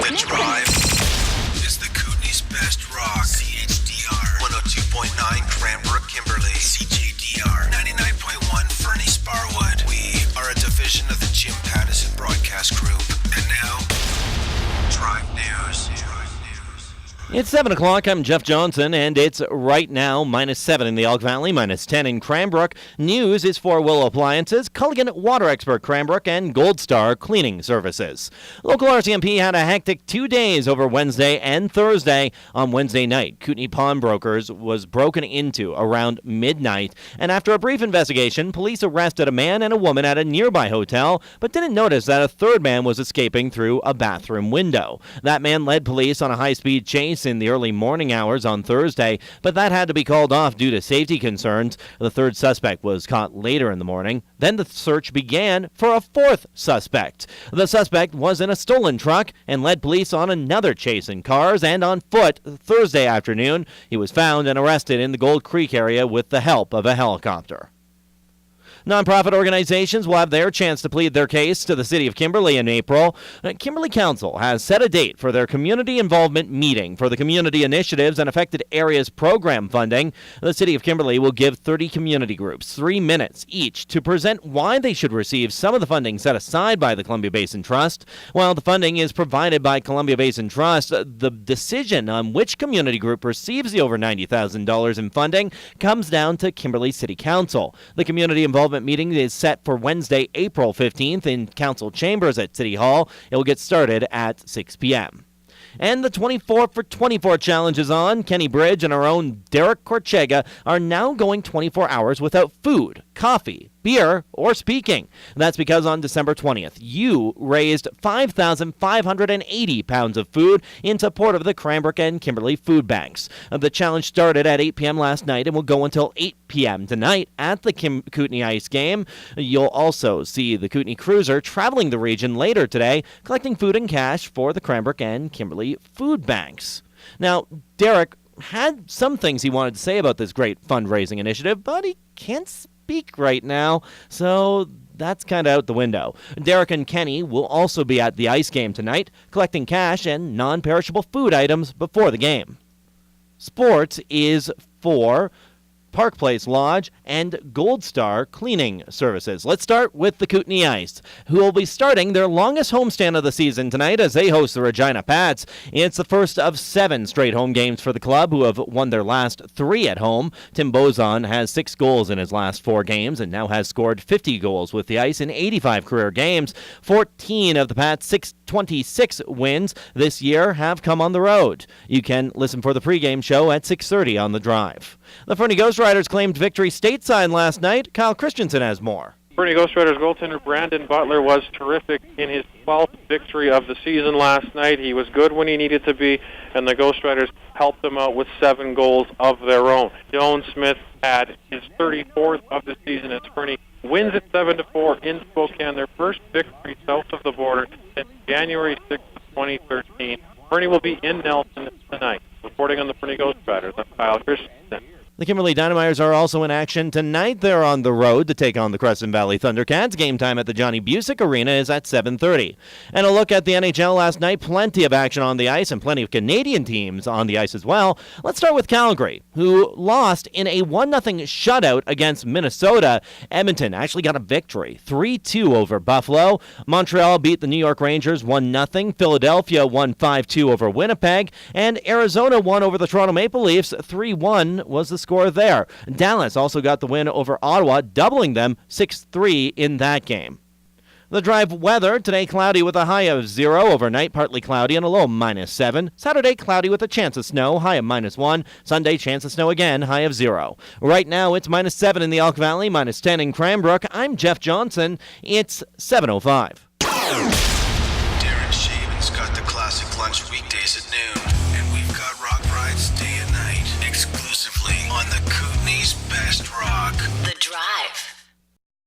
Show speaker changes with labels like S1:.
S1: The Drive is the Kootenay's best rock. CHDR 102.9 Cranbrook Kimberley. CJDR 99.1 Fernie Sparwood. We are a division of the Jim Pattison Broadcast Group. And now, Drive News.
S2: It's 7 o'clock. I'm Jeff Johnson, and it's right now -7 in the Elk Valley, -10 in Cranbrook. News is for Willow Appliances, Culligan Water Expert Cranbrook, and Gold Star Cleaning Services. Local RCMP had a hectic 2 days over Wednesday and Thursday. On Wednesday night, Kootenay Pawnbrokers was broken into around midnight, and after a brief investigation, police arrested a man and a woman at a nearby hotel, but didn't notice that a third man was escaping through a bathroom window. That man led police on a high-speed chase in the early morning hours on Thursday, but that had to be called off due to safety concerns. The third suspect was caught later in the morning. Then the search began for a fourth suspect. The suspect was in a stolen truck and led police on another chase in cars and on foot Thursday afternoon. He was found and arrested in the Gold Creek area with the help of a helicopter. Nonprofit organizations will have their chance to plead their case to the City of Kimberley in April. Kimberley Council has set a date for their community involvement meeting for the Community Initiatives and Affected Areas Program funding. The City of Kimberley will give 30 community groups 3 minutes each to present why they should receive some of the funding set aside by the Columbia Basin Trust. While the funding is provided by Columbia Basin Trust, the decision on which community group receives the over $90,000 in funding comes down to Kimberley City Council. The community involvement meeting is set for Wednesday, April 15th in Council Chambers at City Hall. It will get started at 6 p.m. And the 24 for 24 challenge is on. Kenny Bridge and our own Derek Kortschaga are now going 24 hours without food, coffee, beer, or speaking. That's because on December 20th, you raised 5,580 pounds of food in support of the Cranbrook and Kimberley food banks. The challenge started at 8 p.m. last night and will go until 8 p.m. tonight at the Kootenay Ice Game. You'll also see the Kootenay Cruiser traveling the region later today, collecting food and cash for the Cranbrook and Kimberley food banks. Now, Derek had some things he wanted to say about this great fundraising initiative, but he can't speak right now, so that's kind of out the window. Derek and Kenny will also be at the ice game tonight, collecting cash and non-perishable food items before the game. Sports is for Park Place Lodge and Gold Star Cleaning Services. Let's start with the Kootenay Ice, who will be starting their longest homestand of the season tonight as they host the Regina Pats. It's the first of 7 straight home games for the club, who have won their last 3 at home. Tim Bozon has 6 goals in his last 4 games and now has scored 50 goals with the Ice in 85 career games. 14 of the Pats' 626 wins this year have come on the road. You can listen for the pregame show at 6:30 on The Drive. The Fernie Ghost Riders claimed victory stateside last night. Kyle Christensen has more.
S3: Fernie Ghost Riders goaltender Brandon Butler was terrific in his 12th victory of the season last night. He was good when he needed to be, and the Ghost Riders helped them out with 7 goals of their own. Joan Smith had his 34th of the season as Fernie wins it 7-4 in Spokane, their first victory south of the border since January 6th of 2013. Fernie will be in Nelson tonight. Reporting on the Fernie Ghost Riders, I'm Kyle Christensen.
S2: The Kimberley Dynamiters are also in action tonight. They're on the road to take on the Crescent Valley Thundercats. Game time at the Johnny Busick Arena is at 7:30. And a look at the NHL last night. Plenty of action on the ice and plenty of Canadian teams on the ice as well. Let's start with Calgary, who lost in a 1-0 shutout against Minnesota. Edmonton actually got a victory, 3-2 over Buffalo. Montreal beat the New York Rangers 1-0. Philadelphia won 5-2 over Winnipeg. And Arizona won over the Toronto Maple Leafs 3-1 was the score there. Dallas also got the win over Ottawa, doubling them 6-3 in that game. The Drive weather, today cloudy with a high of 0, overnight partly cloudy and a low -7. Saturday cloudy with a chance of snow, high of -1. Sunday chance of snow again, high of 0. Right now it's -7 in the Elk Valley, -10 in Cranbrook. I'm Jeff Johnson. It's 7:05.